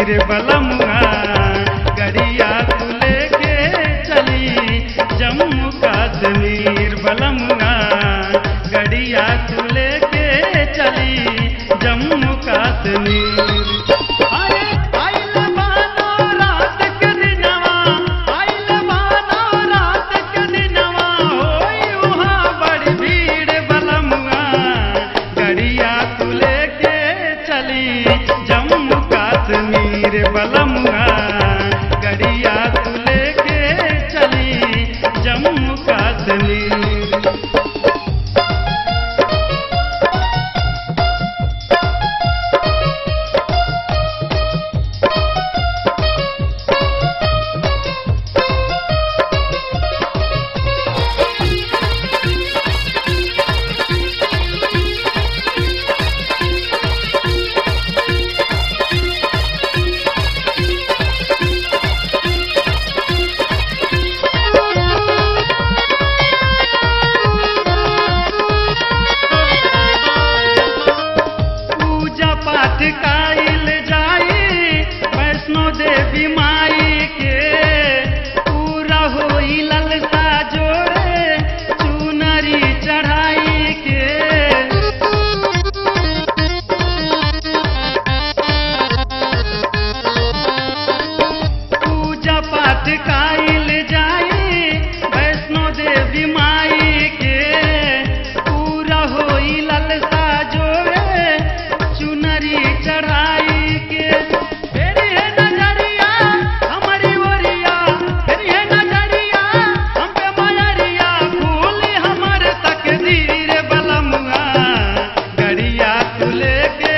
कश्मीर बलमुआ गड़िया तू लेके चली जम्मू कश्मीर बलमुआ गड़िया तू लेके चली जम्मू कश्मीर। जम्मू कश्मीर बलमुआ गड़िया तू लेके चली जम्मू कश्मीर। काइल जाई वैष्णो देवी माई के पूरा होई ललसा जोड़े चुनरी चढ़ाई के। पूजा पाठ काइल जाई वैष्णो देवी माई के पूरा होई ललसा जोड़े चुनरी चढ़ाई के। फिर है नजरिया हमारी ओरिया फिर है नजरिया हम पे मयरिया फूली हमारे तकदीर बलमुआ गड़िया तू लेके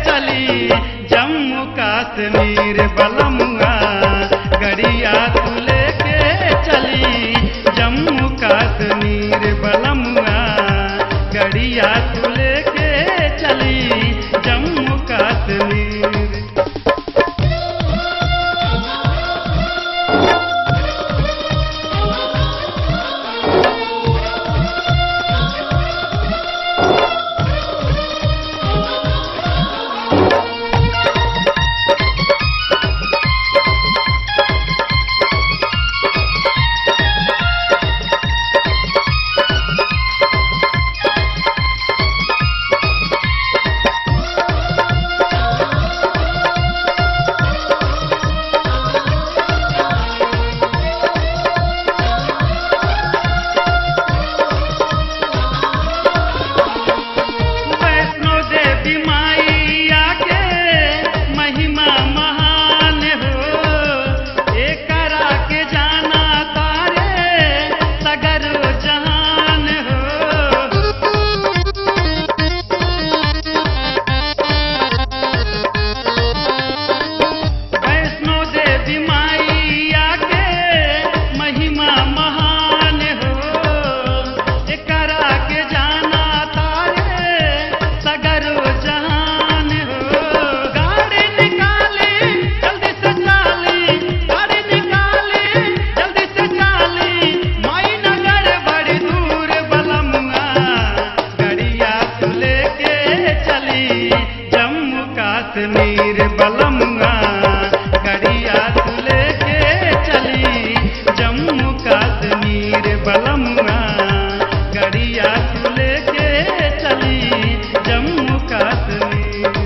चली जम्मू कश्मीर बलमुआ गड़िया तू लेके चली जम्मू कश्मीर बलमुआ गड़िया तू लेके चली जम्मू कश्मीर। कश्मीर बलमुआ गड़िया तू लेके चली जम्मू कश्मीर बलमुआ गड़िया तू लेके चली जम्मू कश्मीर।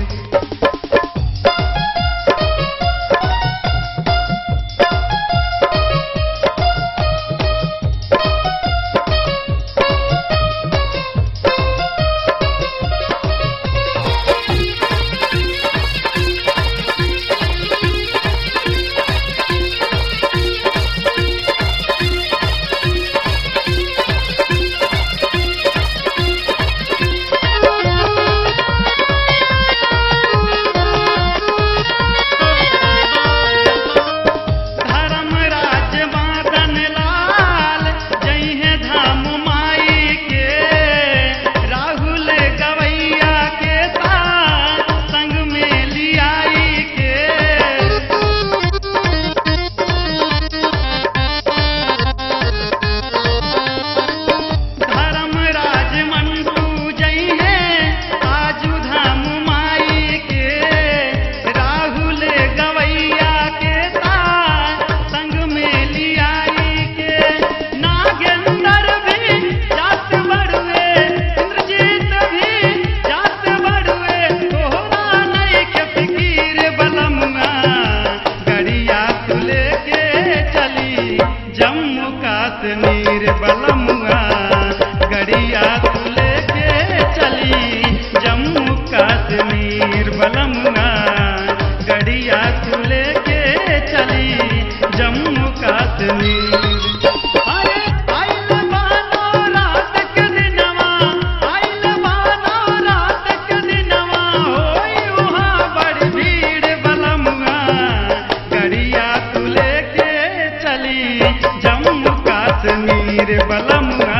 कश्मीर बलमुआ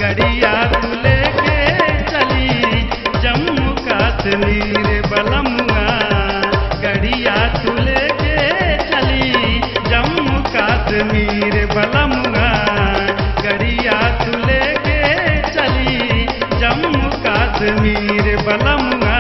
गड़िया तू लेके चली जम्मू कश्मीर बलमुआ गड़िया तू लेके चली जम्मू कश्मीर बलमुआ गड़िया तू लेके चली जम्मू कश्मीर बलमुआ।